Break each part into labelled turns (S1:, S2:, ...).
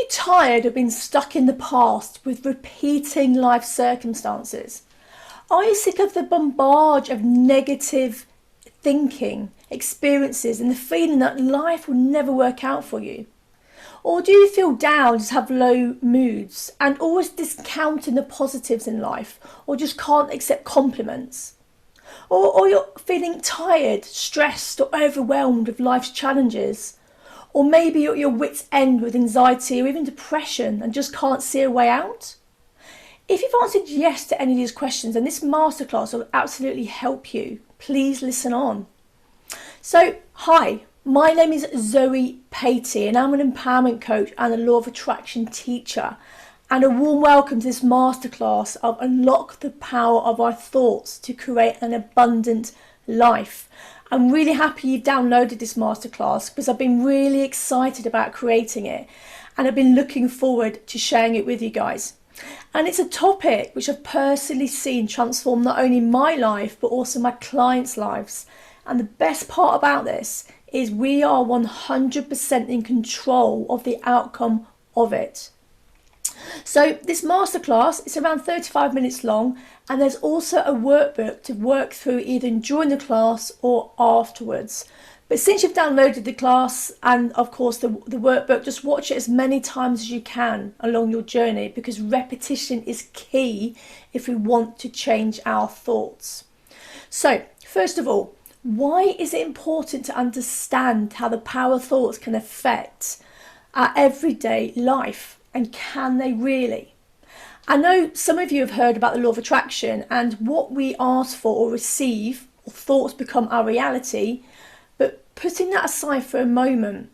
S1: you tired of being stuck in the past with repeating life circumstances? Are you sick of the bombard of negative thinking, experiences, and the feeling that life will never work out for you? Or do you feel down, just have low moods and always discounting the positives in life, or just can't accept compliments? Or you're feeling tired, stressed, or overwhelmed with life's challenges? Or maybe you're at your wit's end with anxiety or even depression and just can't see a way out? If you've answered yes to any of these questions, then this masterclass will absolutely help you. Please listen on. So, hi, my name is Zoe Patey and I'm an empowerment coach and a law of attraction teacher. And a warm welcome to this masterclass of Unlock the Power of Our Thoughts to Create an Abundant Life. I'm really happy you've downloaded this masterclass because I've been really excited about creating it and I've been looking forward to sharing it with you guys. And it's a topic which I've personally seen transform not only my life but also my clients' lives. And the best part about this is we are 100% in control of the outcome of it. So this masterclass is around 35 minutes long, and there's also a workbook to work through either during the class or afterwards. But since you've downloaded the class and of course the workbook, just watch it as many times as you can along your journey, because repetition is key if we want to change our thoughts. So first of all, why is it important to understand how the power of thoughts can affect our everyday life? And can they really? I know some of you have heard about the law of attraction and what we ask for or receive, or thoughts become our reality. But putting that aside for a moment,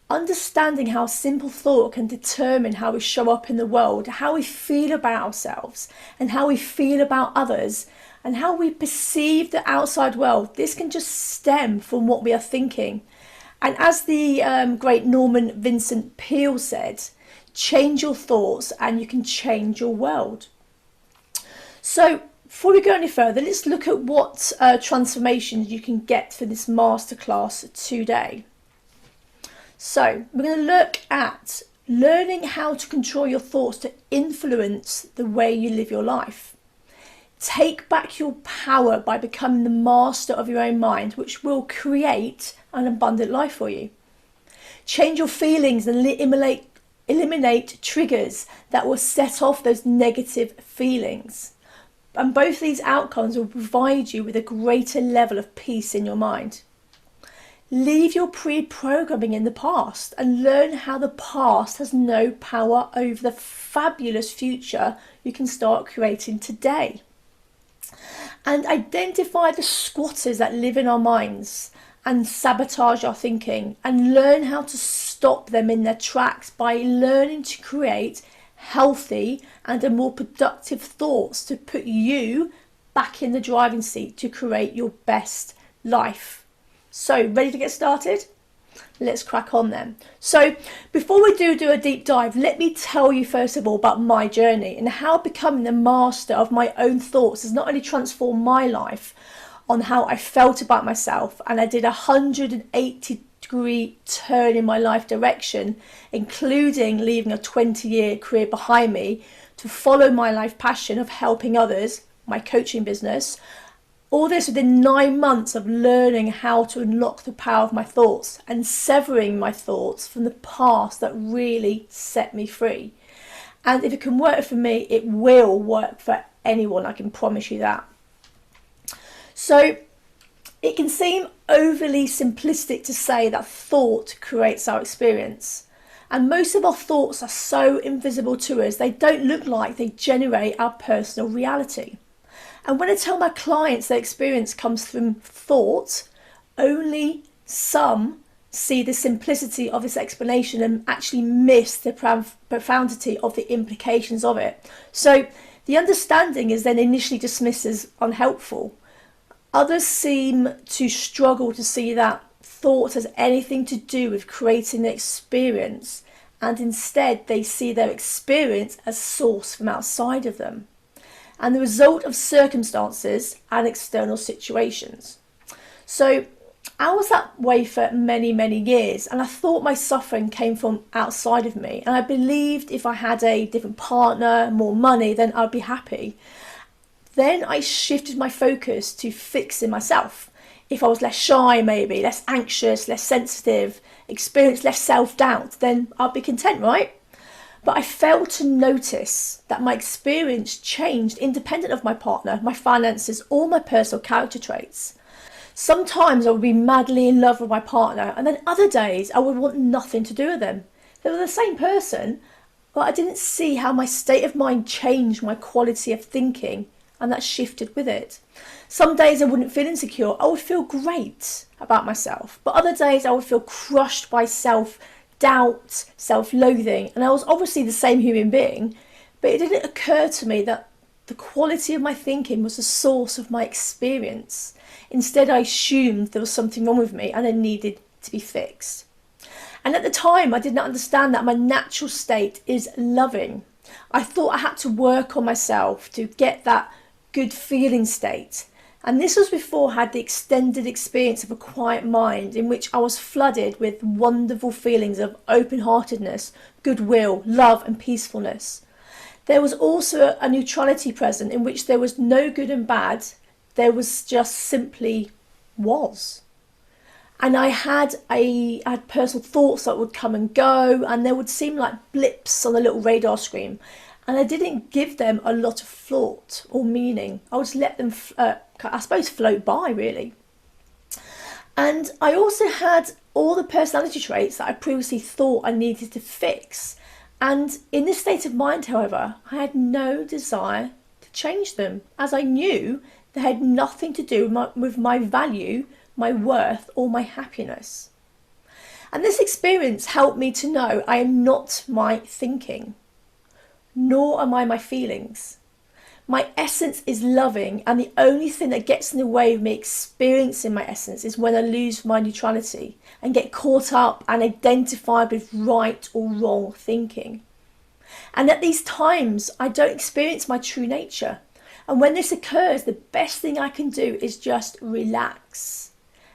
S1: understanding how simple thought can determine how we show up in the world, how we feel about ourselves and how we feel about others, and how we perceive the outside world, this can just stem from what we are thinking. And as the great Norman Vincent Peale said, change your thoughts and you can change your world. So before we go any further, let's look at what transformations you can get for this masterclass today. So we're going to look at learning how to control your thoughts to influence the way you live your life. Take back your power by becoming the master of your own mind, which will create an abundant life for you. Change your feelings and eliminate triggers that will set off those negative feelings. And both these outcomes will provide you with a greater level of peace in your mind. Leave your pre-programming in the past and learn how the past has no power over the fabulous future you can start creating today. And identify the squatters that live in our minds and sabotage our thinking, and learn how to stop them in their tracks by learning to create healthy and a more productive thoughts to put you back in the driving seat to create your best life. So, ready to get started? Let's crack on then. So before we do a deep dive, let me tell you first of all about my journey and how becoming the master of my own thoughts has not only transformed my life on how I felt about myself, and I did a 180-degree turn in my life direction, including leaving a 20-year career behind me to follow my life passion of helping others, my coaching business. All this within 9 months of learning how to unlock the power of my thoughts and severing my thoughts from the past that really set me free. And if it can work for me, it will work for anyone, I can promise you that. So it can seem overly simplistic to say that thought creates our experience. And most of our thoughts are so invisible to us, they don't look like they generate our personal reality. And when I tell my clients their experience comes from thought, only some see the simplicity of this explanation and actually miss the profundity of the implications of it. So the understanding is then initially dismissed as unhelpful. Others seem to struggle to see that thought has anything to do with creating the experience, and instead they see their experience as sourced from outside of them and the result of circumstances and external situations. So I was that way for many, many years, and I thought my suffering came from outside of me. And I believed if I had a different partner, more money, then I'd be happy. Then I shifted my focus to fixing myself. If I was less shy, maybe, less anxious, less sensitive, experienced less self-doubt, then I'd be content, right? But I failed to notice that my experience changed independent of my partner, my finances, or my personal character traits. Sometimes I would be madly in love with my partner, and then other days I would want nothing to do with them. They were the same person, but I didn't see how my state of mind changed my quality of thinking, and that shifted with it. Some days I wouldn't feel insecure, I would feel great about myself, but other days I would feel crushed by self-doubt, self-loathing, and I was obviously the same human being, but it didn't occur to me that the quality of my thinking was the source of my experience. Instead, I assumed there was something wrong with me and it needed to be fixed. And at the time, I did not understand that my natural state is loving. I thought I had to work on myself to get that good feeling state. And this was before I had the extended experience of a quiet mind in which I was flooded with wonderful feelings of open-heartedness, goodwill, love and peacefulness. There was also a neutrality present in which there was no good and bad. There was just simply was. And I had personal thoughts that would come and go, and they would seem like blips on a little radar screen. And I didn't give them a lot of thought or meaning. I would just let them, I suppose, float by, really. And I also had all the personality traits that I previously thought I needed to fix. And in this state of mind, however, I had no desire to change them, as I knew they had nothing to do with my value, my worth, or my happiness. And this experience helped me to know I am not my thinking, nor am I my feelings. My essence is loving, and the only thing that gets in the way of me experiencing my essence is when I lose my neutrality and get caught up and identified with right or wrong thinking. And at these times, I don't experience my true nature. And when this occurs, the best thing I can do is just relax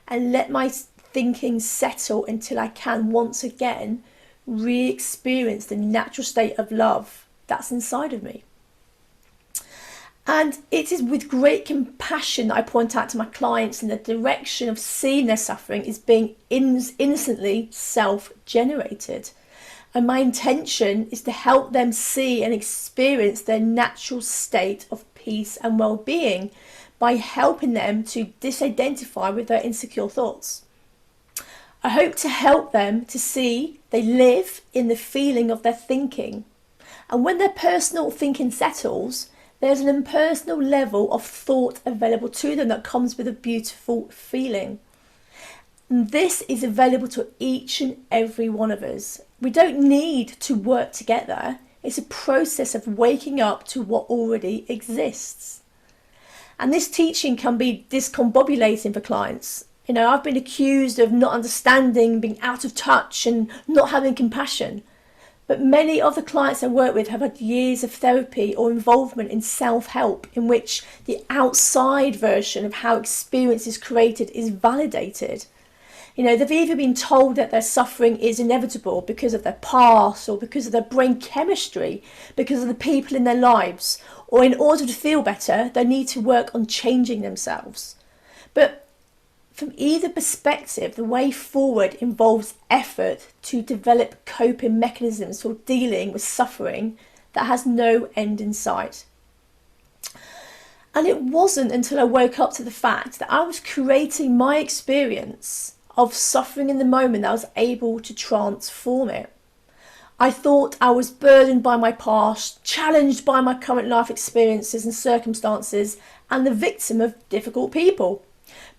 S1: and let my thinking settle until I can once again re-experience the natural state of love that's inside of me. And it is with great compassion that I point out to my clients in the direction of seeing their suffering is being innocently self-generated. And my intention is to help them see and experience their natural state of peace and well-being by helping them to disidentify with their insecure thoughts. I hope to help them to see they live in the feeling of their thinking. And when their personal thinking settles, there's an impersonal level of thought available to them that comes with a beautiful feeling. And this is available to each and every one of us. We don't need to work together. It's a process of waking up to what already exists. And this teaching can be discombobulating for clients. I've been accused of not understanding, being out of touch and not having compassion. But many of the clients I work with have had years of therapy or involvement in self-help in which the outside version of how experience is created is validated. They've either been told that their suffering is inevitable because of their past or because of their brain chemistry, because of the people in their lives, or in order to feel better, they need to work on changing themselves. But from either perspective, the way forward involves effort to develop coping mechanisms for dealing with suffering that has no end in sight. And it wasn't until I woke up to the fact that I was creating my experience of suffering in the moment that I was able to transform it. I thought I was burdened by my past, challenged by my current life experiences and circumstances, and the victim of difficult people.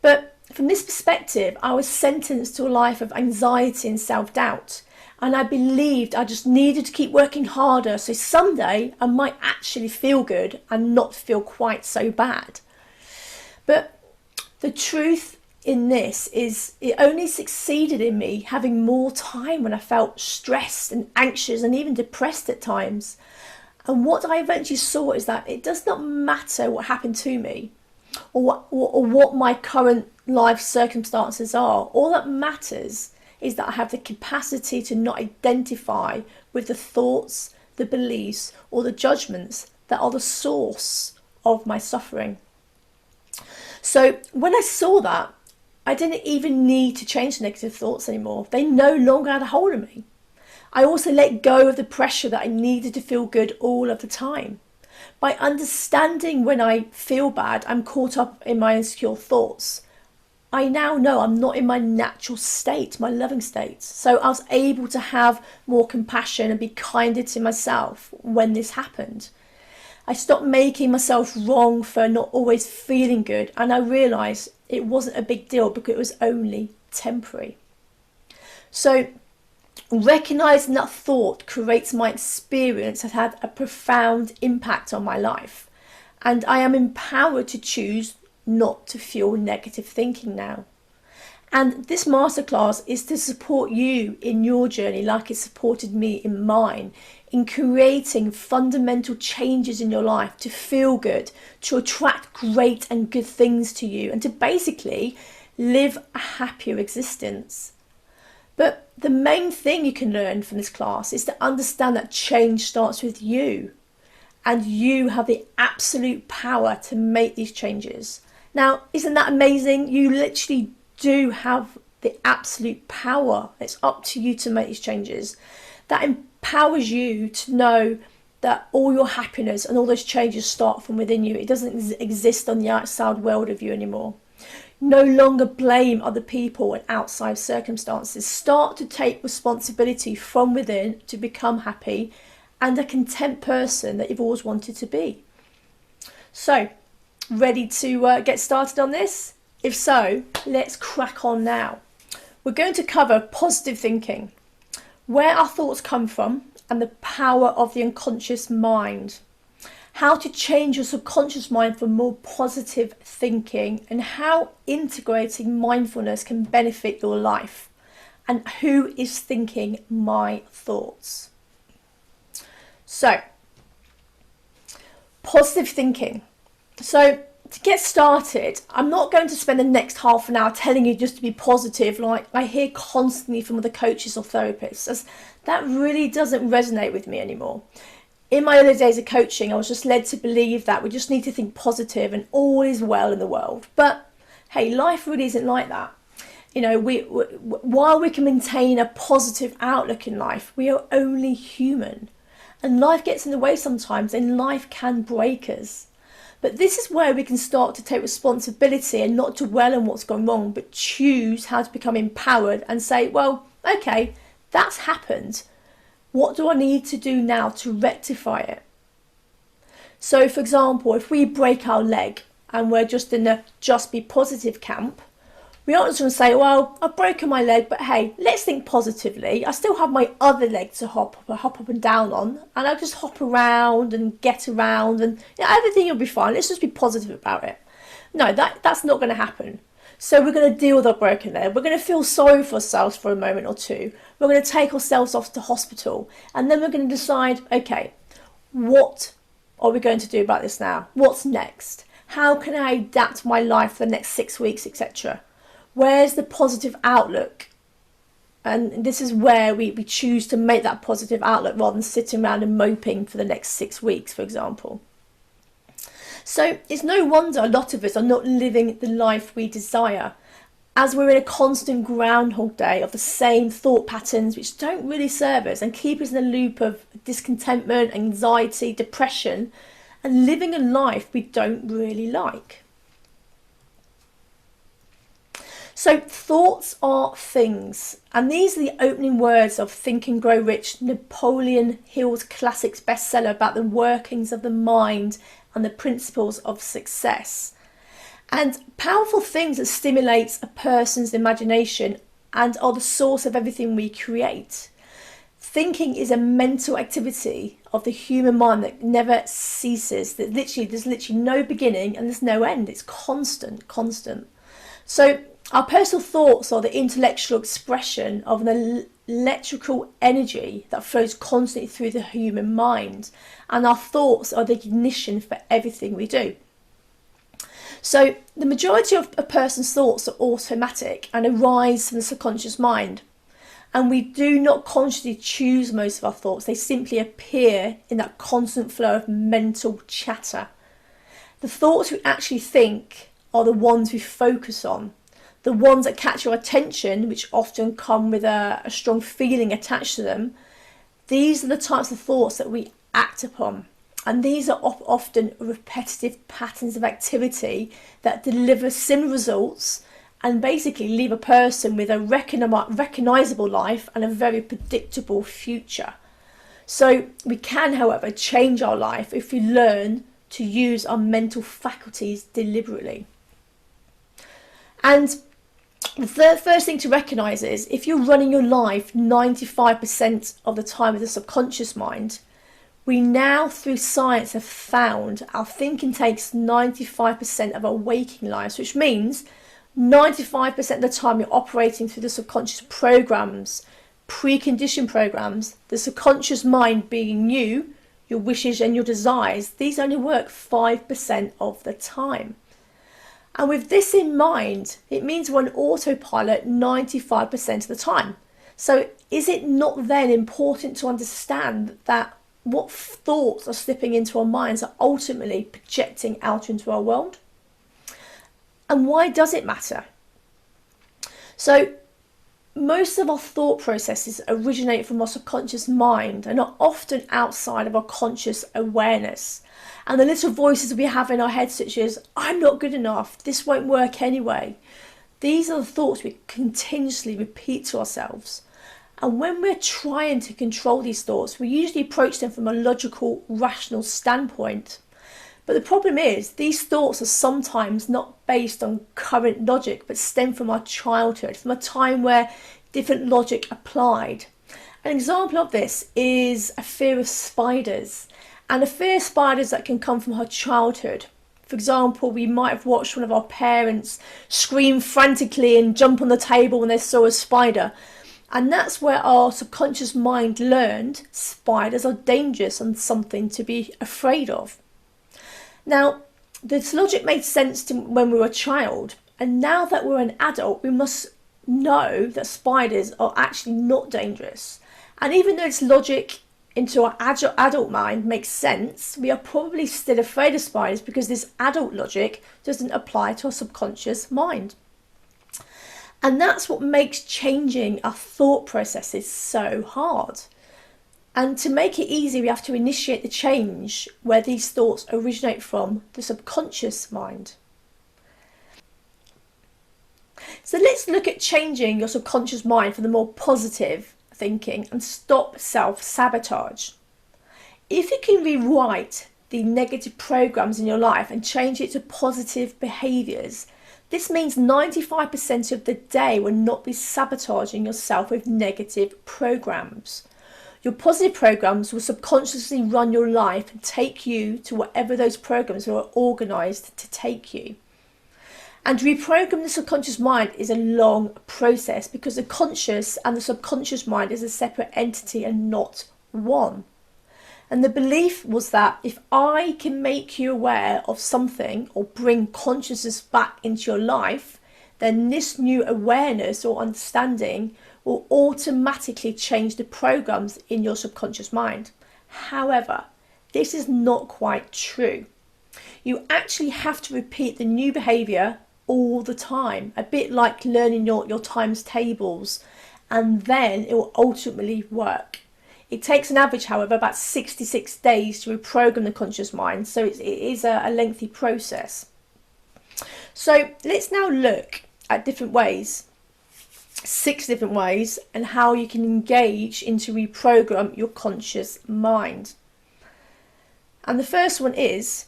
S1: But from this perspective, I was sentenced to a life of anxiety and self-doubt. And I believed I just needed to keep working harder so someday I might actually feel good and not feel quite so bad. But the truth in this is it only succeeded in me having more time when I felt stressed and anxious and even depressed at times. And what I eventually saw is that it does not matter what happened to me or what my current life circumstances are. All that matters is that I have the capacity to not identify with the thoughts, the beliefs, or the judgments that are the source of my suffering. So when I saw that, I didn't even need to change negative thoughts anymore. They no longer had a hold of me. I also let go of the pressure that I needed to feel good all of the time. By understanding when I feel bad, I'm caught up in my insecure thoughts. I now know I'm not in my natural state, my loving state. So I was able to have more compassion and be kinder to myself when this happened. I stopped making myself wrong for not always feeling good, and I realised it wasn't a big deal because it was only temporary. So recognising that thought creates my experience has had a profound impact on my life, and I am empowered to choose not to feel negative thinking now. And this masterclass is to support you in your journey like it supported me in mine, in creating fundamental changes in your life to feel good, to attract great and good things to you, and to basically live a happier existence. But the main thing you can learn from this class is to understand that change starts with you, and you have the absolute power to make these changes. Now, isn't that amazing? You literally do have the absolute power. It's up to you to make these changes. That empowers you to know that all your happiness and all those changes start from within you. It doesn't exist on the outside world of you anymore. No longer blame other people and outside circumstances. Start to take responsibility from within to become happy and a content person that you've always wanted to be. So, ready to get started on this? If so, let's crack on now. We're going to cover positive thinking, where our thoughts come from, and the power of the unconscious mind. How to change your subconscious mind for more positive thinking, and how integrating mindfulness can benefit your life. And who is thinking my thoughts? So, positive thinking. So, to get started, I'm not going to spend the next half an hour telling you just to be positive like I hear constantly from other coaches or therapists, as that really doesn't resonate with me anymore. In my early days of coaching, I was just led to believe that we just need to think positive and all is well in the world. But hey, life really isn't like that. You know, while we can maintain a positive outlook in life, we are only human. And life gets in the way sometimes, and life can break us. But this is where we can start to take responsibility and not dwell on what's gone wrong, but choose how to become empowered and say, well, okay, that's happened. What do I need to do now to rectify it? So, for example, if we break our leg and we're just in the just be positive camp, we aren't just going to say, well, I've broken my leg, but hey, let's think positively. I still have my other leg to hop up and down on, and I'll just hop around and get around, and everything will be fine. Let's just be positive about it. No, that's not going to happen. So we're going to deal with our broken leg. We're going to feel sorry for ourselves for a moment or two. We're going to take ourselves off to hospital, and then we're going to decide, okay, what are we going to do about this now? What's next? How can I adapt my life for the next 6 weeks, etc.? Where's the positive outlook? And this is where we choose to make that positive outlook rather than sitting around and moping for the next 6 weeks, for example. So it's no wonder a lot of us are not living the life we desire, as we're in a constant groundhog day of the same thought patterns which don't really serve us and keep us in a loop of discontentment, anxiety, depression, and living a life we don't really like. So thoughts are things, and these are the opening words of Think and Grow Rich, Napoleon Hill's classics bestseller about the workings of the mind and the principles of success. And powerful things that stimulates a person's imagination and are the source of everything we create. Thinking is a mental activity of the human mind that never ceases, that there's literally no beginning and there's no end. It's constant. So our personal thoughts are the intellectual expression of an electrical energy that flows constantly through the human mind, and our thoughts are the ignition for everything we do. So the majority of a person's thoughts are automatic and arise from the subconscious mind. And we do not consciously choose most of our thoughts. They simply appear in that constant flow of mental chatter. The thoughts we actually think are the ones we focus on. The ones that catch our attention, which often come with a strong feeling attached to them. These are the types of thoughts that we act upon. And these are often repetitive patterns of activity that deliver similar results and basically leave a person with a recognisable life and a very predictable future. So we can, however, change our life if we learn to use our mental faculties deliberately. And the first thing to recognise is if you're running your life 95% of the time with the subconscious mind, we now, through science, have found our thinking takes 95% of our waking lives, which means 95% of the time you're operating through the subconscious programs, preconditioned programs, the subconscious mind being you, your wishes and your desires. These only work 5% of the time. And with this in mind, it means we're on autopilot 95% of the time. So is it not then important to understand that what thoughts are slipping into our minds are ultimately projecting out into our world? And why does it matter? So most of our thought processes originate from our subconscious mind and are often outside of our conscious awareness. And the little voices we have in our head, such as, I'm not good enough, this won't work anyway. These are the thoughts we continuously repeat to ourselves. And when we're trying to control these thoughts, we usually approach them from a logical, rational standpoint. But the problem is, these thoughts are sometimes not based on current logic, but stem from our childhood, from a time where different logic applied. An example of this is a fear of spiders, and a fear of spiders that can come from our childhood. For example, we might have watched one of our parents scream frantically and jump on the table when they saw a spider. And that's where our subconscious mind learned spiders are dangerous and something to be afraid of. Now, this logic made sense to when we were a child, and now that we're an adult, we must know that spiders are actually not dangerous. And even though this logic into our adult mind makes sense, we are probably still afraid of spiders because this adult logic doesn't apply to our subconscious mind. And that's what makes changing our thought processes so hard. And to make it easy, we have to initiate the change where these thoughts originate from, the subconscious mind. So let's look at changing your subconscious mind for the more positive thinking and stop self-sabotage. If you can rewrite the negative programs in your life and change it to positive behaviours, this means 95% of the day will not be sabotaging yourself with negative programs. Your positive programs will subconsciously run your life and take you to whatever those programs are organised to take you. And to reprogram the subconscious mind is a long process because the conscious and the subconscious mind is a separate entity and not one. And the belief was that if I can make you aware of something or bring consciousness back into your life, then this new awareness or understanding will automatically change the programs in your subconscious mind. However, this is not quite true. You actually have to repeat the new behaviour all the time, a bit like learning your times tables, and then it will ultimately work. It takes an average, however, about 66 days to reprogram the conscious mind, so it is a lengthy process. So let's now look at different ways, 6 different ways, and how you can engage into reprogram your conscious mind. And the first one is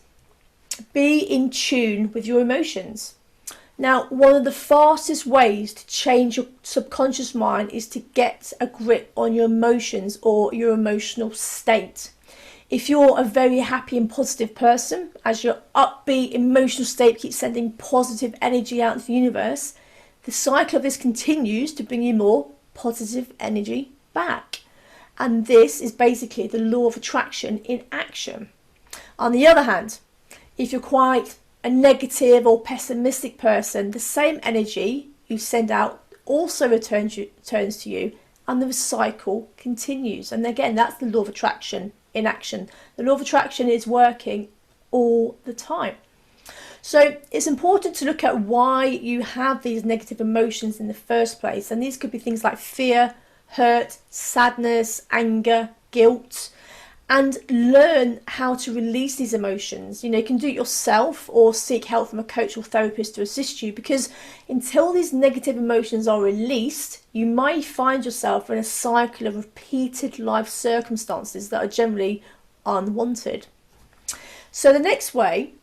S1: be in tune with your emotions. Now, one of the fastest ways to change your subconscious mind is to get a grip on your emotions or your emotional state. If you're a very happy and positive person, as your upbeat emotional state keeps sending positive energy out into the universe, the cycle of this continues to bring you more positive energy back. And this is basically the law of attraction in action. On the other hand, if you're quite a negative or pessimistic person, the same energy you send out also returns to you, and the cycle continues. And again, that's the law of attraction in action. The law of attraction is working all the time. So it's important to look at why you have these negative emotions in the first place. And these could be things like fear, hurt, sadness, anger, guilt, and learn how to release these emotions. You can do it yourself or seek help from a coach or therapist to assist you, because until these negative emotions are released, you might find yourself in a cycle of repeated life circumstances that are generally unwanted. So the next way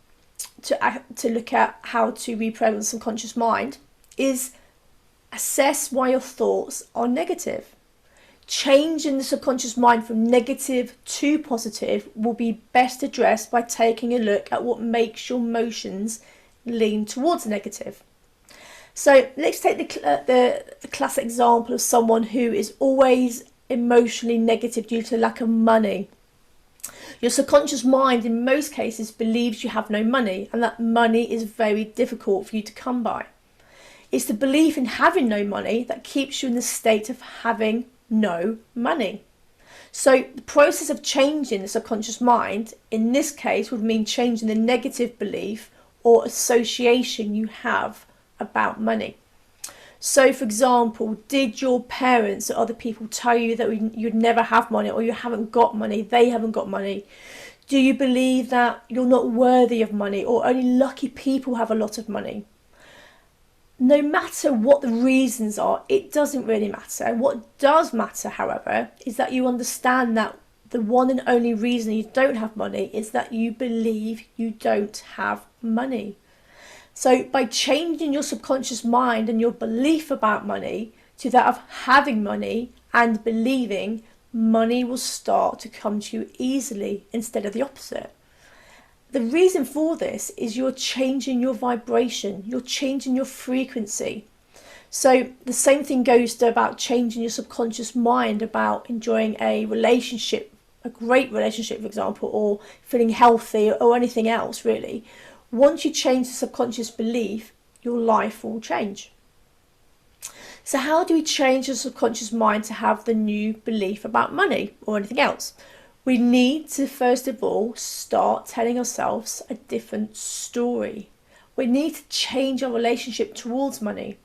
S1: to look at how to reprogram the subconscious mind is assess why your thoughts are negative. Changing the subconscious mind from negative to positive will be best addressed by taking a look at what makes your emotions lean towards negative. So let's take the classic example of someone who is always emotionally negative due to lack of money. Your subconscious mind in most cases believes you have no money, and that money is very difficult for you to come by. It's the belief in having no money that keeps you in the state of having no money. So the process of changing the subconscious mind in this case would mean changing the negative belief or association you have about money. So for example, did your parents or other people tell you that you'd never have money, or you haven't got money, they haven't got money? Do you believe that you're not worthy of money, or only lucky people have a lot of money? No matter what the reasons are, it doesn't really matter. And what does matter, however, is that you understand that the one and only reason you don't have money is that you believe you don't have money. So by changing your subconscious mind and your belief about money to that of having money and believing, money will start to come to you easily instead of the opposite. The reason for this is you're changing your vibration, you're changing your frequency. So the same thing goes to about changing your subconscious mind about enjoying a relationship, a great relationship, for example, or feeling healthy or anything else really. Once you change the subconscious belief, your life will change. So how do we change the subconscious mind to have the new belief about money or anything else? We need to first of all start telling ourselves a different story. We need to change our relationship towards money.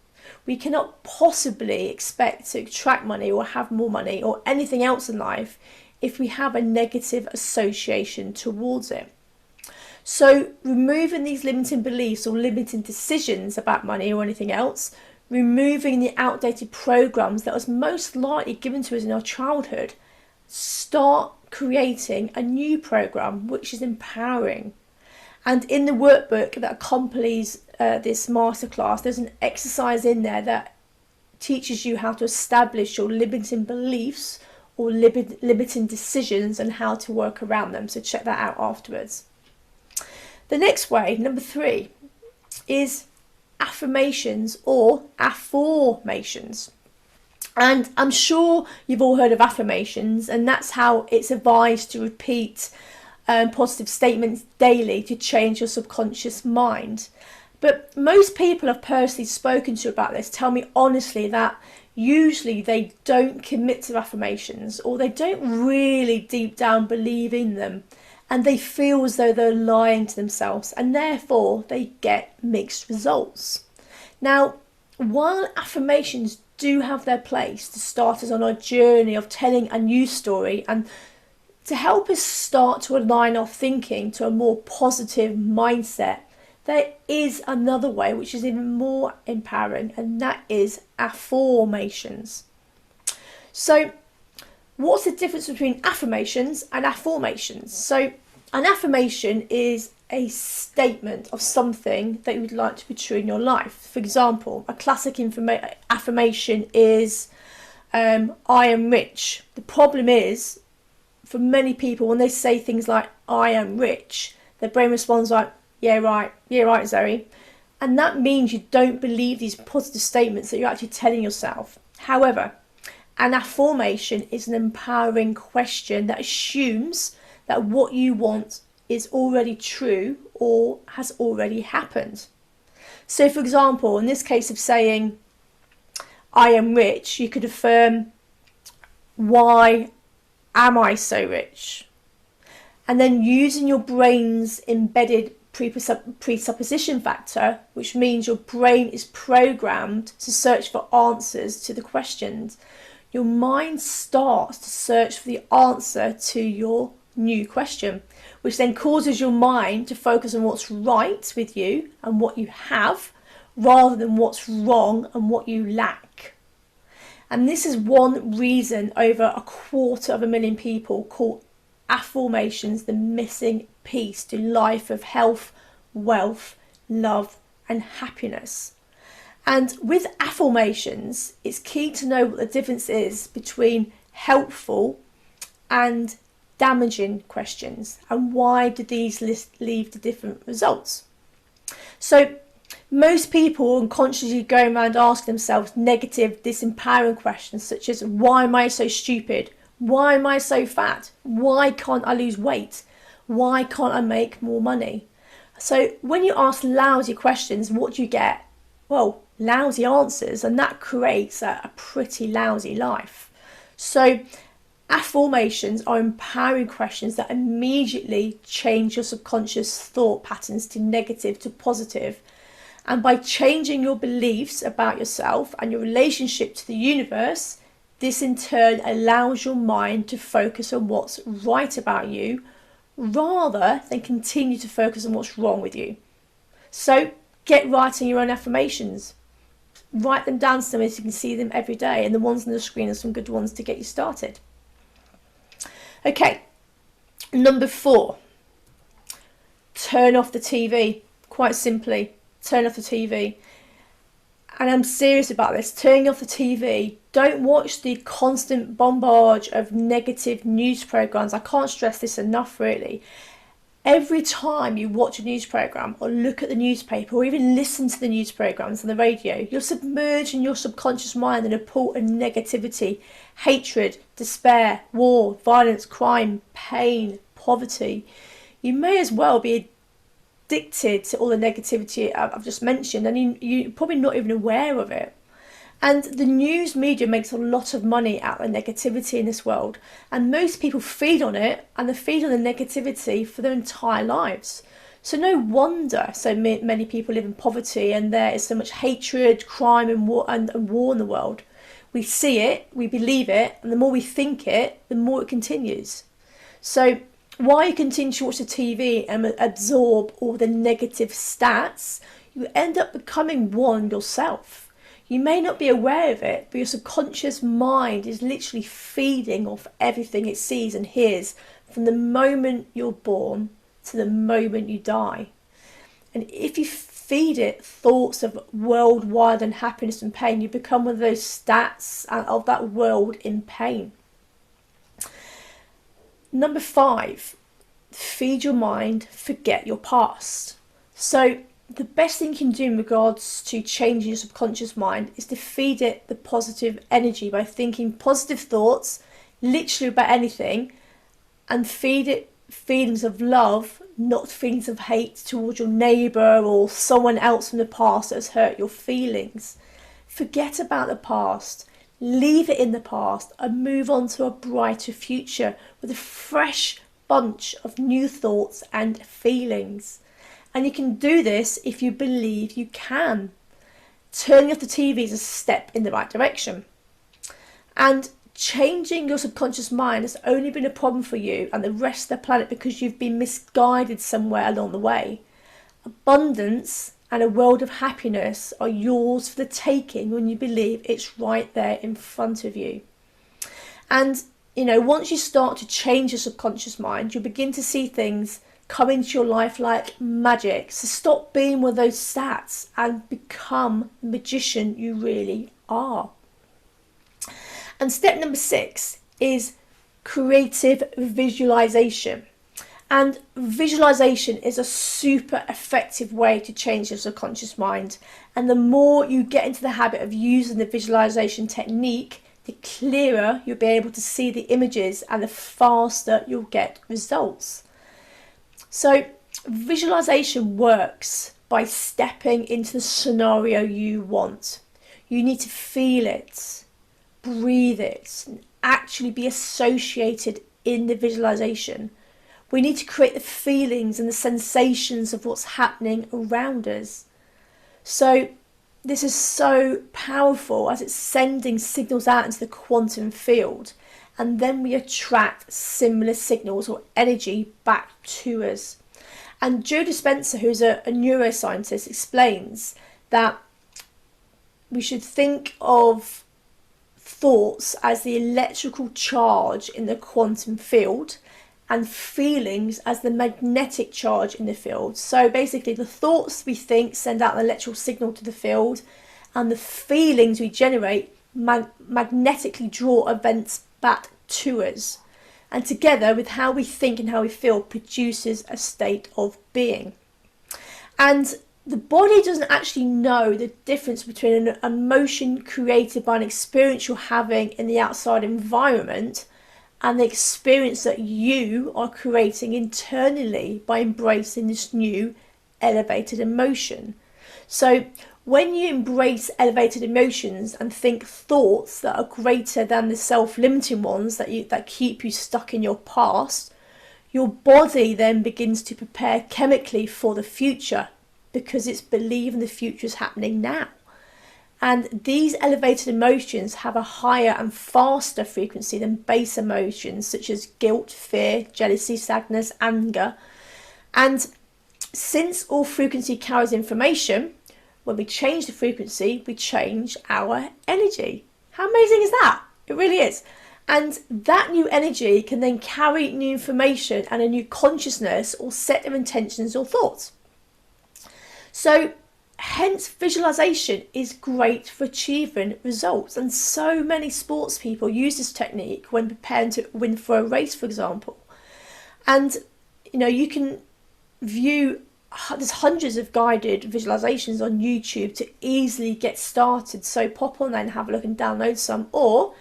S1: We cannot possibly expect to attract money or have more money or anything else in life if we have a negative association towards it. So removing these limiting beliefs or limiting decisions about money or anything else, removing the outdated programs that was most likely given to us in our childhood, start creating a new program which is empowering. And in the workbook that accompanies this masterclass, there's an exercise in there that teaches you how to establish your limiting beliefs or limiting decisions and how to work around them. So check that out afterwards. The next way, number 3, is affirmations or afformations. And I'm sure you've all heard of affirmations, and that's how it's advised to repeat positive statements daily to change your subconscious mind. But most people I've personally spoken to about this tell me honestly that usually they don't commit to affirmations, or they don't really deep down believe in them, and they feel as though they're lying to themselves, and therefore they get mixed results. Now, while affirmations do have their place to start us on our journey of telling a new story and to help us start to align our thinking to a more positive mindset, there is another way which is even more empowering, and that is affirmations. So what's the difference between affirmations and afformations? So an affirmation is a statement of something that you would like to be true in your life. For example, a classic affirmation is, I am rich. The problem is, for many people, when they say things like, I am rich, their brain responds like, yeah right Zoe. And that means you don't believe these positive statements that you're actually telling yourself. However, an affirmation is an empowering question that assumes that what you want is already true or has already happened. So for example, in this case of saying, I am rich, you could affirm, why am I so rich? And then using your brain's embedded presupposition factor, which means your brain is programmed to search for answers to the questions, your mind starts to search for the answer to your new question, which then causes your mind to focus on what's right with you and what you have, rather than what's wrong and what you lack. And this is one reason over 250,000 people call affirmations the missing piece to life of health, wealth, love and happiness. And with affirmations, it's key to know what the difference is between helpful and damaging questions, and why do these lead to different results. So most people unconsciously go around asking themselves negative, disempowering questions such as, why am I so stupid? Why am I so fat? Why can't I lose weight? Why can't I make more money? So when you ask lousy questions, what do you get? Well, lousy answers, and that creates a pretty lousy life. So affirmations are empowering questions that immediately change your subconscious thought patterns to negative to positive. And by changing your beliefs about yourself and your relationship to the universe, this in turn allows your mind to focus on what's right about you, rather than continue to focus on what's wrong with you. So get writing your own affirmations. Write them down somewhere so you can see them every day, and the ones on the screen are some good ones to get you started. Okay, number 4, turn off the TV. Quite simply, turn off the TV. And I'm serious about this, turning off the TV. Don't watch the constant bombardment of negative news programs. I can't stress this enough, really. Every time you watch a news program or look at the newspaper or even listen to the news programs on the radio, you're submerged in your subconscious mind in a pool of negativity, hatred, despair, war, violence, crime, pain, poverty. You may as well be addicted to all the negativity I've just mentioned, and you're probably not even aware of it. And the news media makes a lot of money out of negativity in this world, and most people feed on it, and they feed on the negativity for their entire lives. So no wonder so many people live in poverty, and there is so much hatred, crime and war in the world. We see it, we believe it, and the more we think it, the more it continues. So while you continue to watch the TV and absorb all the negative stats, you end up becoming one yourself. You may not be aware of it, but your subconscious mind is literally feeding off everything it sees and hears from the moment you're born to the moment you die. And if you feed it thoughts of worldwide unhappiness and pain, you become one of those stats of that world in pain. Number 5, feed your mind, forget your past. So the best thing you can do in regards to changing your subconscious mind is to feed it the positive energy by thinking positive thoughts, literally about anything, and feed it feelings of love, not feelings of hate towards your neighbour or someone else from the past that has hurt your feelings. Forget about the past, leave it in the past, and move on to a brighter future with a fresh bunch of new thoughts and feelings. And you can do this if you believe you can. Turning off the TV is a step in the right direction. And changing your subconscious mind has only been a problem for you and the rest of the planet because you've been misguided somewhere along the way. Abundance and a world of happiness are yours for the taking when you believe it's right there in front of you. And, once you start to change your subconscious mind, you'll begin to see things come into your life like magic. So stop being one of those stats and become the magician you really are. And step number 6 is creative visualization. And visualization is a super effective way to change your subconscious mind. And the more you get into the habit of using the visualization technique, the clearer you'll be able to see the images and the faster you'll get results. So visualization works by stepping into the scenario you want. You need to feel it, breathe it, and actually be associated in the visualization. We need to create the feelings and the sensations of what's happening around us. So this is so powerful as it's sending signals out into the quantum field, and then we attract similar signals or energy back to us. And Joe Dispenza, who's a neuroscientist, explains that we should think of thoughts as the electrical charge in the quantum field and feelings as the magnetic charge in the field. So basically the thoughts we think send out an electrical signal to the field, and the feelings we generate magnetically draw events back to us. And together with how we think and how we feel produces a state of being. And the body doesn't actually know the difference between an emotion created by an experience you're having in the outside environment and the experience that you are creating internally by embracing this new elevated emotion. So when you embrace elevated emotions and think thoughts that are greater than the self-limiting ones that keep you stuck in your past, your body then begins to prepare chemically for the future, because it's believing the future is happening now. And these elevated emotions have a higher and faster frequency than base emotions such as guilt, fear, jealousy, sadness, anger. And since all frequency carries information, when we change the frequency, we change our energy. How amazing is that? It really is. And that new energy can then carry new information and a new consciousness or set of intentions or thoughts. So hence visualization is great for achieving results, and so many sports people use this technique when preparing to win for a race, for example. And you can view, there's hundreds of guided visualizations on YouTube to easily get started, so pop on there and have a look and download some. Or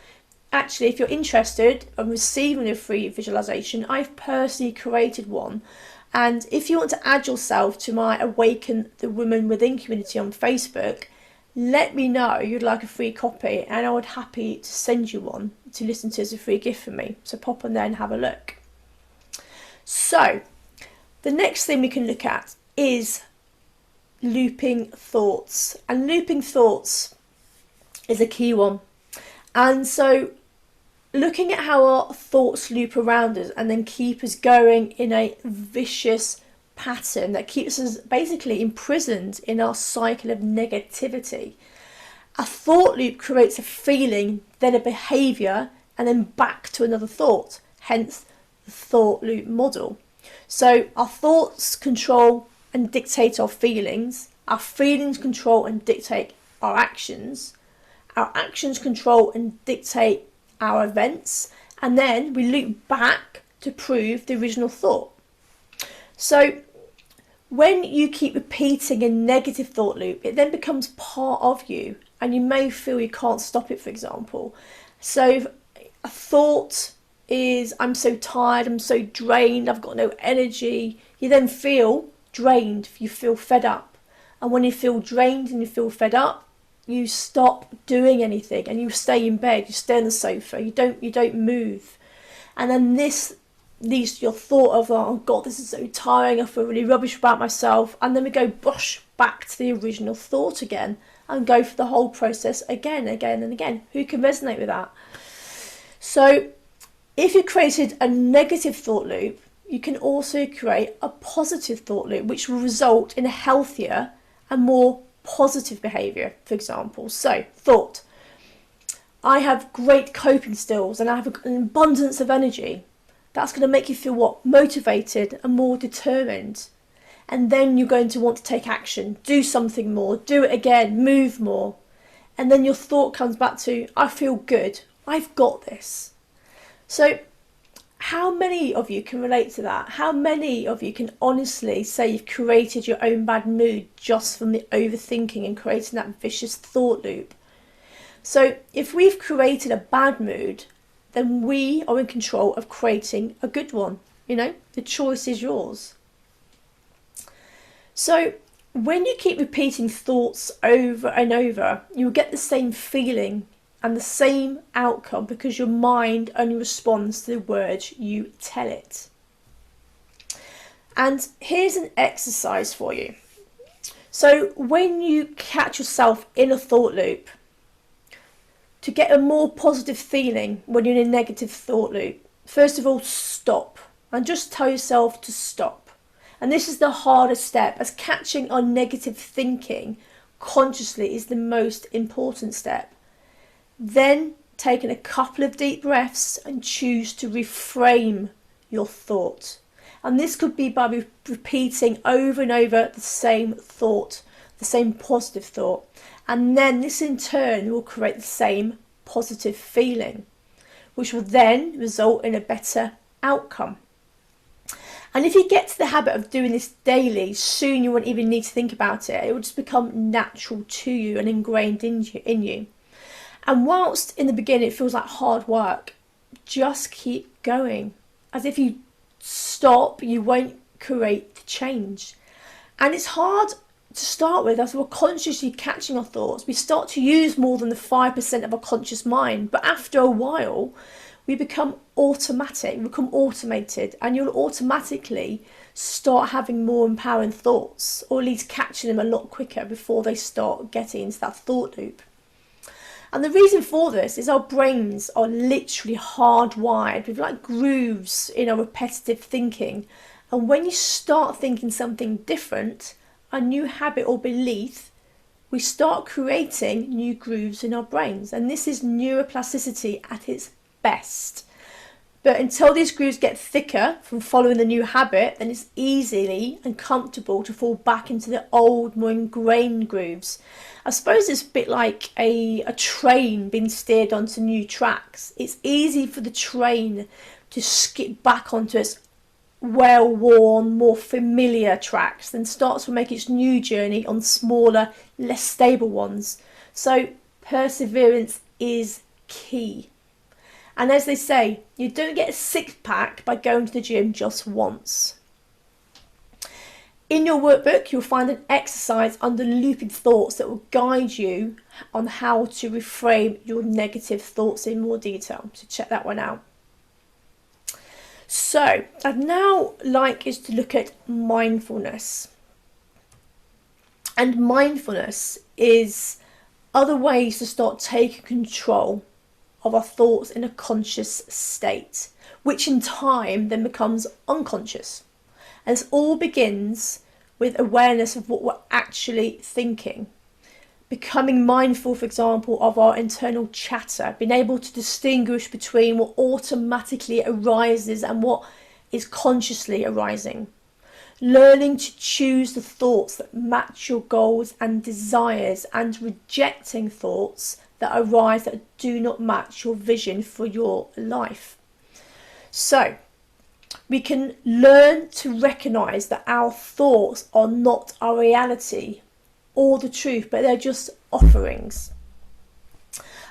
S1: actually, if you're interested in receiving a free visualization, I've personally created one. And if you want to add yourself to my Awaken the Woman Within community on Facebook, let me know you'd like a free copy, and I would be happy to send you one to listen to as a free gift from me. So pop on there and have a look. So the next thing we can look at is looping thoughts. And looping thoughts is a key one. And so looking at how our thoughts loop around us and then keep us going in a vicious pattern that keeps us basically imprisoned in our cycle of negativity. A thought loop creates a feeling, then a behaviour, and then back to another thought, hence the thought loop model. So our thoughts control and dictate our feelings control and dictate our actions control and dictate our events, and then we loop back to prove the original thought. So when you keep repeating a negative thought loop, it then becomes part of you, and you may feel you can't stop it, for example. So a thought is, I'm so tired, I'm so drained, I've got no energy. You then feel drained, you feel fed up. And when you feel drained and you feel fed up, you stop doing anything and you stay in bed, you stay on the sofa, you don't move. And then this leads to your thought of, oh God, this is so tiring, I feel really rubbish about myself. And then we go back to the original thought again and go for the whole process again and again. Who can resonate with that? So if you created a negative thought loop, you can also create a positive thought loop, which will result in a healthier and more positive behaviour, for example. So, thought, I have great coping skills and I have an abundance of energy. That's going to make you feel what? Motivated and more determined. And then you're going to want to take action, do something more, do it again, move more. And then your thought comes back to, I feel good, I've got this. So how many of you can relate to that? How many of you can honestly say you've created your own bad mood just from the overthinking and creating that vicious thought loop? So if we've created a bad mood, then we are in control of creating a good one. The choice is yours. So when you keep repeating thoughts over and over, you'll get the same feeling and the same outcome because your mind only responds to the words you tell it. And here's an exercise for you. So when you catch yourself in a thought loop, to get a more positive feeling when you're in a negative thought loop, first of all, stop and just tell yourself to stop. And this is the hardest step, as catching our negative thinking consciously is the most important step. Then taking a couple of deep breaths and choose to reframe your thought. And this could be by repeating over and over the same thought, the same positive thought. And then this in turn will create the same positive feeling, which will then result in a better outcome. And if you get to the habit of doing this daily, soon you won't even need to think about it. It will just become natural to you and ingrained in you. And whilst in the beginning it feels like hard work, just keep going. As if you stop, you won't create the change. And it's hard to start with, as we're consciously catching our thoughts. We start to use more than the 5% of our conscious mind, but after a while we become automatic, we become automated, and you'll automatically start having more empowering thoughts, or at least catching them a lot quicker before they start getting into that thought loop. And the reason for this is our brains are literally hardwired with like grooves in our repetitive thinking. And when you start thinking something different, a new habit or belief, we start creating new grooves in our brains. And this is neuroplasticity at its best. But until these grooves get thicker from following the new habit, then it's easily and comfortable to fall back into the old, more ingrained grooves. I suppose it's a bit like a train being steered onto new tracks. It's easy for the train to skip back onto its well-worn, more familiar tracks, then starts to make its new journey on smaller, less stable ones. So perseverance is key. And as they say, you don't get a six-pack by going to the gym just once. In your workbook, you'll find an exercise under looping thoughts that will guide you on how to reframe your negative thoughts in more detail. So check that one out. So I'd now like us to look at mindfulness. And mindfulness is other ways to start taking control of our thoughts in a conscious state, which in time then becomes unconscious. And this all begins with awareness of what we're actually thinking. Becoming mindful, for example, of our internal chatter, being able to distinguish between what automatically arises and what is consciously arising. Learning to choose the thoughts that match your goals and desires, and rejecting thoughts that arise that do not match your vision for your life. So we can learn to recognise that our thoughts are not our reality or the truth, but they're just offerings.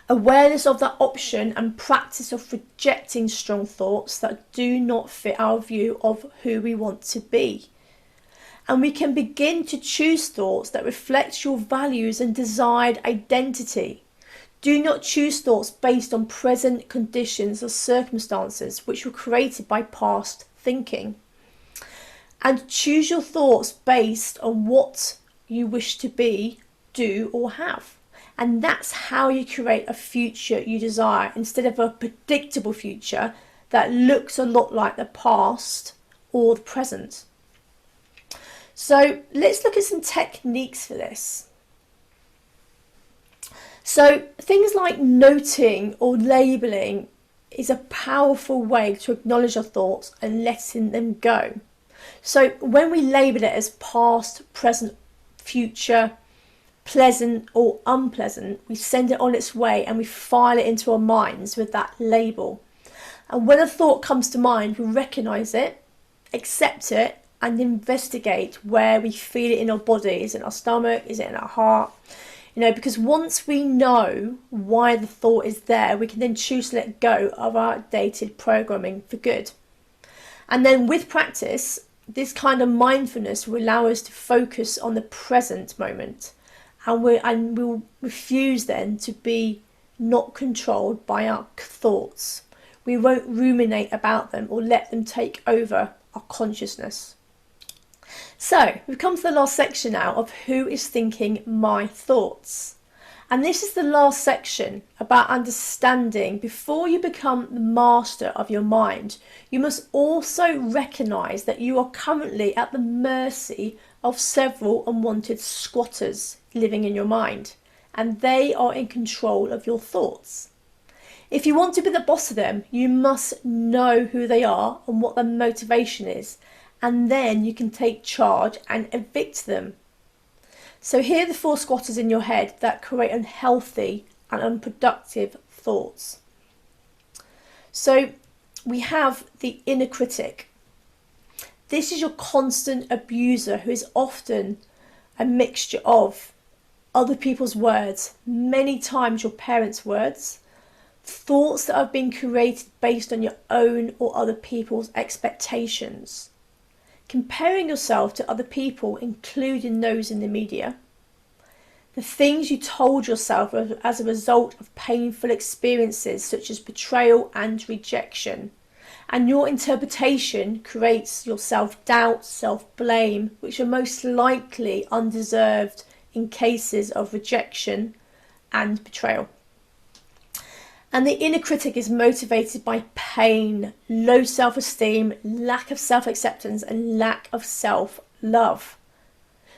S1: Awareness of that option and practice of rejecting strong thoughts that do not fit our view of who we want to be. And we can begin to choose thoughts that reflect your values and desired identity. Do not choose thoughts based on present conditions or circumstances which were created by past thinking. And choose your thoughts based on what you wish to be, do or have. And that's how you create a future you desire, instead of a predictable future that looks a lot like the past or the present. So let's look at some techniques for this. So things like noting or labelling is a powerful way to acknowledge our thoughts and letting them go. So when we label it as past, present, future, pleasant or unpleasant, we send it on its way and we file it into our minds with that label. And when a thought comes to mind, we recognise it, accept it, and investigate where we feel it in our body. Is it in our stomach? Is it in our heart? Because once we know why the thought is there, we can then choose to let go of our outdated programming for good. And then with practice, this kind of mindfulness will allow us to focus on the present moment, and we'll refuse then to be not controlled by our thoughts. We won't ruminate about them or let them take over our consciousness. So we've come to the last section now of who is thinking my thoughts. And this is the last section about understanding before you become the master of your mind, you must also recognise that you are currently at the mercy of several unwanted squatters living in your mind, and they are in control of your thoughts. If you want to be the boss of them, you must know who they are and what their motivation is, and then you can take charge and evict them. So here are the 4 squatters in your head that create unhealthy and unproductive thoughts. So we have the inner critic. This is your constant abuser, who is often a mixture of other people's words, many times your parents' words, thoughts that have been created based on your own or other people's expectations, comparing yourself to other people, including those in the media, the things you told yourself as a result of painful experiences such as betrayal and rejection, and your interpretation creates your self-doubt, self-blame, which are most likely undeserved in cases of rejection and betrayal. And the inner critic is motivated by pain, low self-esteem, lack of self-acceptance, and lack of self-love.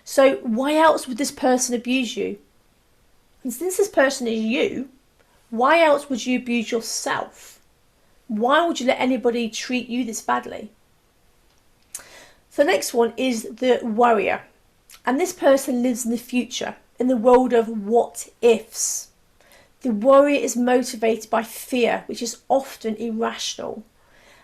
S1: So why else would this person abuse you? And since this person is you, why else would you abuse yourself? Why would you let anybody treat you this badly? So the next one is the worrier. And this person lives in the future, in the world of what ifs. The worrier is motivated by fear, which is often irrational,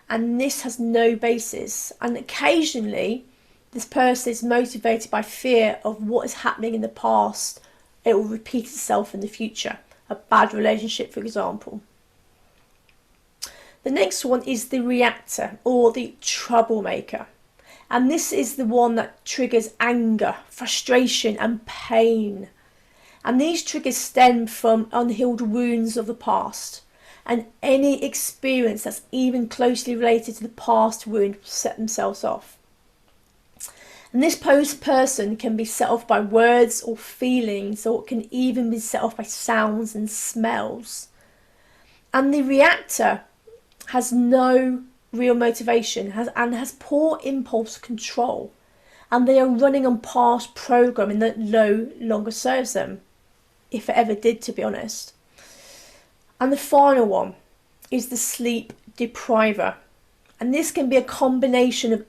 S1: and this has no basis. And occasionally, this person is motivated by fear of what is happening in the past. It will repeat itself in the future. A bad relationship, for example. The next one is the reactor, or the troublemaker. And this is the one that triggers anger, frustration, and pain. And these triggers stem from unhealed wounds of the past. And any experience that's even closely related to the past wound will set themselves off. And this person can be set off by words or feelings, or it can even be set off by sounds and smells. And the reactor has no real motivation and has poor impulse control. And they are running on past programming that no longer serves them, if it ever did, to be honest. And the final one is the sleep depriver. And this can be a combination of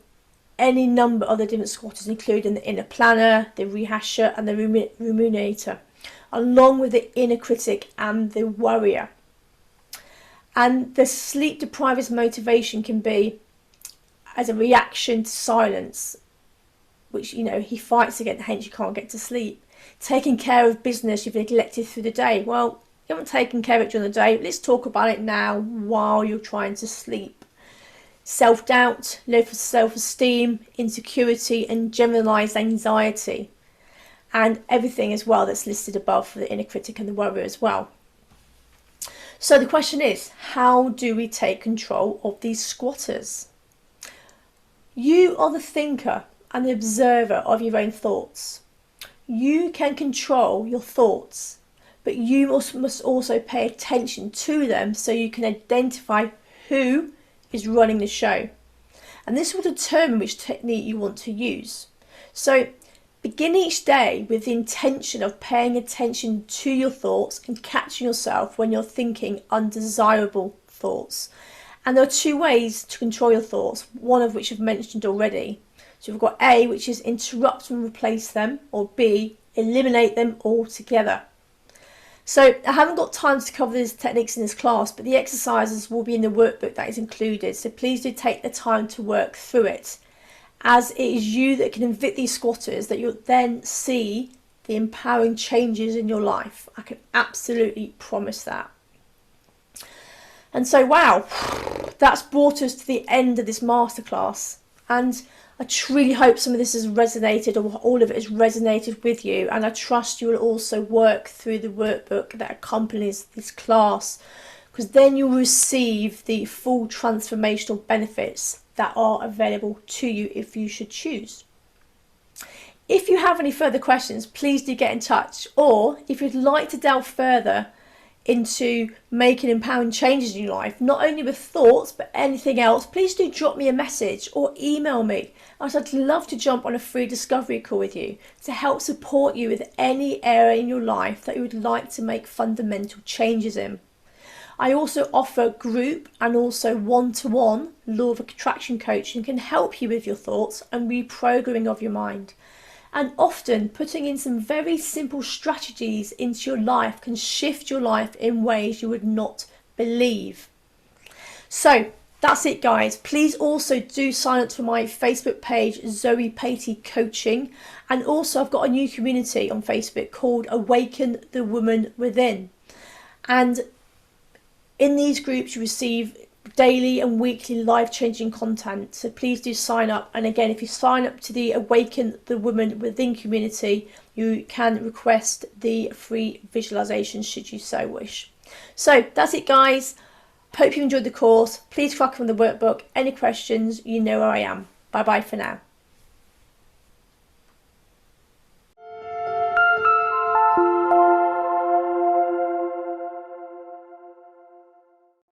S1: any number of the different squatters, including the inner planner, the rehasher, and the ruminator, along with the inner critic and the worrier. And the sleep depriver's motivation can be as a reaction to silence, which, he fights against, hence you can't get to sleep. Taking care of business you've neglected through the day. Well, you haven't taken care of it during the day. Let's talk about it now while you're trying to sleep. Self-doubt, low self-esteem, insecurity, and generalised anxiety. And everything as well that's listed above for the inner critic and the worrier as well. So the question is, how do we take control of these squatters? You are the thinker and the observer of your own thoughts. You can control your thoughts, but you must also pay attention to them so you can identify who is running the show. And this will determine which technique you want to use. So begin each day with the intention of paying attention to your thoughts and catching yourself when you're thinking undesirable thoughts. And there are 2 ways to control your thoughts, one of which I've mentioned already. So we've got A, which is interrupt and replace them, or B, eliminate them altogether. So I haven't got time to cover these techniques in this class, but the exercises will be in the workbook that is included. So please do take the time to work through it, as it is you that can evict these squatters, that you'll then see the empowering changes in your life. I can absolutely promise that. And so, wow, that's brought us to the end of this masterclass. And I truly hope some of this has resonated, or all of it has resonated with you, and I trust you will also work through the workbook that accompanies this class, because then you'll receive the full transformational benefits that are available to you if you should choose. If you have any further questions, please do get in touch, or if you'd like to delve further into making empowering changes in your life, not only with thoughts but anything else, please do drop me a message or email me, as I'd love to jump on a free discovery call with you to help support you with any area in your life that you would like to make fundamental changes in. I also offer group and also one-to-one law of attraction coaching, can help you with your thoughts and reprogramming of your mind. And often putting in some very simple strategies into your life can shift your life in ways you would not believe. So that's it, guys. Please also do sign up to my Facebook page, Zoe Patey Coaching. And also I've got a new community on Facebook called Awaken the Woman Within. And in these groups you receive daily and weekly life-changing content, so please do sign up. And again, if you sign up to the Awaken the Woman Within community, you can request the free visualization should you so wish. So that's it, guys. Hope you enjoyed the course. Please crack on the workbook. Any questions, you know where I am. Bye bye for now.